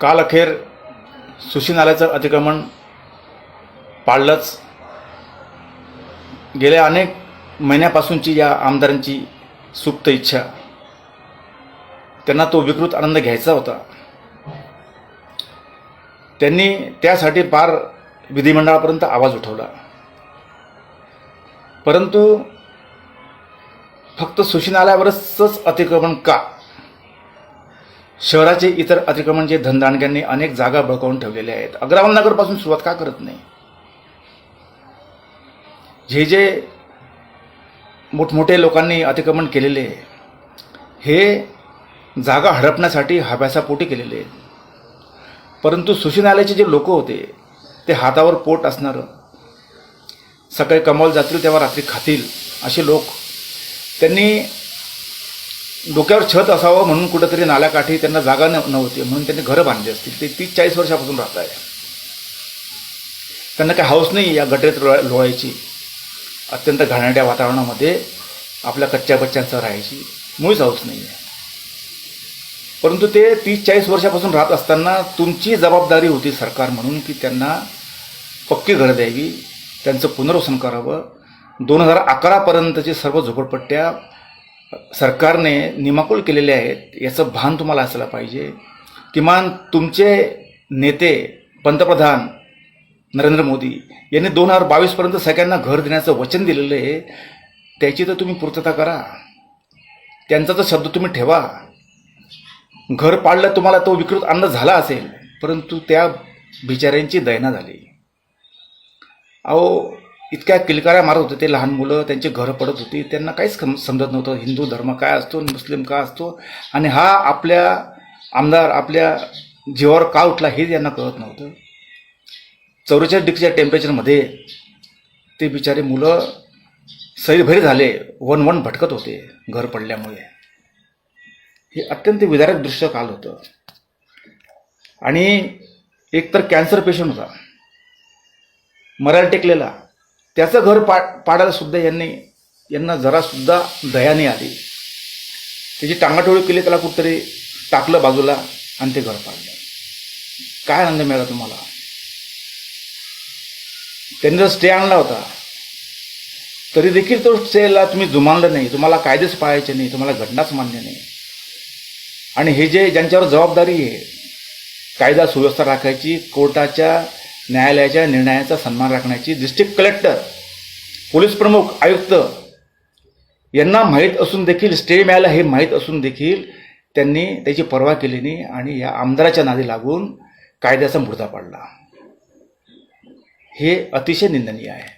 काल अखेर सुशी नाल्याचं अतिक्रमण पाळलंच. गेल्या अनेक महिन्यापासूनची या आमदारांची सुप्त इच्छा, त्यांना तो विकृत आनंद घ्यायचा होता. त्यांनी त्यासाठी पार विधिमंडळापर्यंत आवाज उठवला. परंतु फक्त सुशी नाल्यावरच अतिक्रमण का? शहराचे इतर अतिक्रमण जे धनदांडग्यांनी अनेक जागा बळकावून ठेवलेल्या आहेत, अग्रावनगरपासून सुरुवात का करत नाही? जे मोठमोठे लोकांनी अतिक्रमण केलेले हे जागा हडपण्यासाठी हव्यासापोटी केलेले आहेत. परंतु सुशी नाल्याचे जे लोक होते ते हातावर पोट असणारं, सकाळी कमाल जातील तेव्हा रात्री खातील असे लोक, त्यांनी डोक्यावर छत असावं म्हणून कुठंतरी नाल्याकाठी त्यांना जागा नव्हती म्हणून त्यांनी घरं बांधली असतील. ते 30-40 वर्षापासून राहत आहे. त्यांना काही हौस नाही या गटरेत लोळायची, अत्यंत घाणेरड्या वातावरणामध्ये आपल्या कच्च्या बच्च्यांसह राहायची मुळीच हौस नाही आहे. परंतु ते 30-40 वर्षापासून राहत असताना तुमची जबाबदारी होती सरकार म्हणून की त्यांना पक्की घरं द्यावी, त्यांचं पुनर्वसन करावं. 2011 पर्यंतचे सर्व झोपडपट्ट्या सरकारने निमाकुल केलेले आहेत याचं भान तुम्हाला असायला पाहिजे. किमान तुमचे नेते पंतप्रधान नरेंद्र मोदी यांनी 2022 पर्यंत सगळ्यांना घर देण्याचं वचन दिलेलं आहे, त्याची तर तुम्ही पूर्तता करा. त्यांचा तर शब्द तुम्ही ठेवा. घर पाडलं, तुम्हाला तो विकृत आनंद झाला असेल, परंतु त्या बिचाऱ्यांची दयना झाली. अहो, इतक्या किलकाऱ्या मारत होते ते लहान मुलं, त्यांची घरं पडत होती, त्यांना काहीच समजत नव्हतं हिंदू धर्म काय असतो, मुस्लिम का असतो, आणि हा आपल्या आमदार आपल्या जीवावर का उठला हे त्यांना कळत नव्हतं. 44 डिग्रीच्या टेम्परेचरमध्ये ते बिचारे मुलं सैरभैर झाले, वन भटकत होते घर पडल्यामुळे. हे अत्यंत विदारक दृश्य काल होतं. आणि एक तर कॅन्सर पेशंट होता, मरायला टेकलेला, त्याचं घर पाडायला सुद्धा यांना जरासुद्धा दया नाही आली. त्याची टांगाटोळी केली, त्याला कुठतरी टाकलं बाजूला आणि ते घर पाडलं. काय आनंद मिळाला तुम्हाला? त्यांनी जर स्टे आणला होता तरी देखील तो स्टेला तुम्ही जुमानलं नाही. तुम्हाला कायदेच पाळायचे नाही, तुम्हाला घटनाच मान्य नाही. आणि हे ज्यांच्यावर जबाबदारी आहे कायदा सुव्यवस्था राखायची, कोर्टाच्या न्यायालयाच्या निर्णयाचा सन्मान राखण्याची, डिस्ट्रिक्ट कलेक्टर, पोलीस प्रमुख, आयुक्त यांना माहीत असून देखील, स्टे मिळाला हे माहीत असून देखील त्यांनी त्याची पर्वा केली नाही आणि या आमदाराच्या नादी लागून कायद्याचा मुर्दा पाडला. हे अतिशय निंदनीय आहे.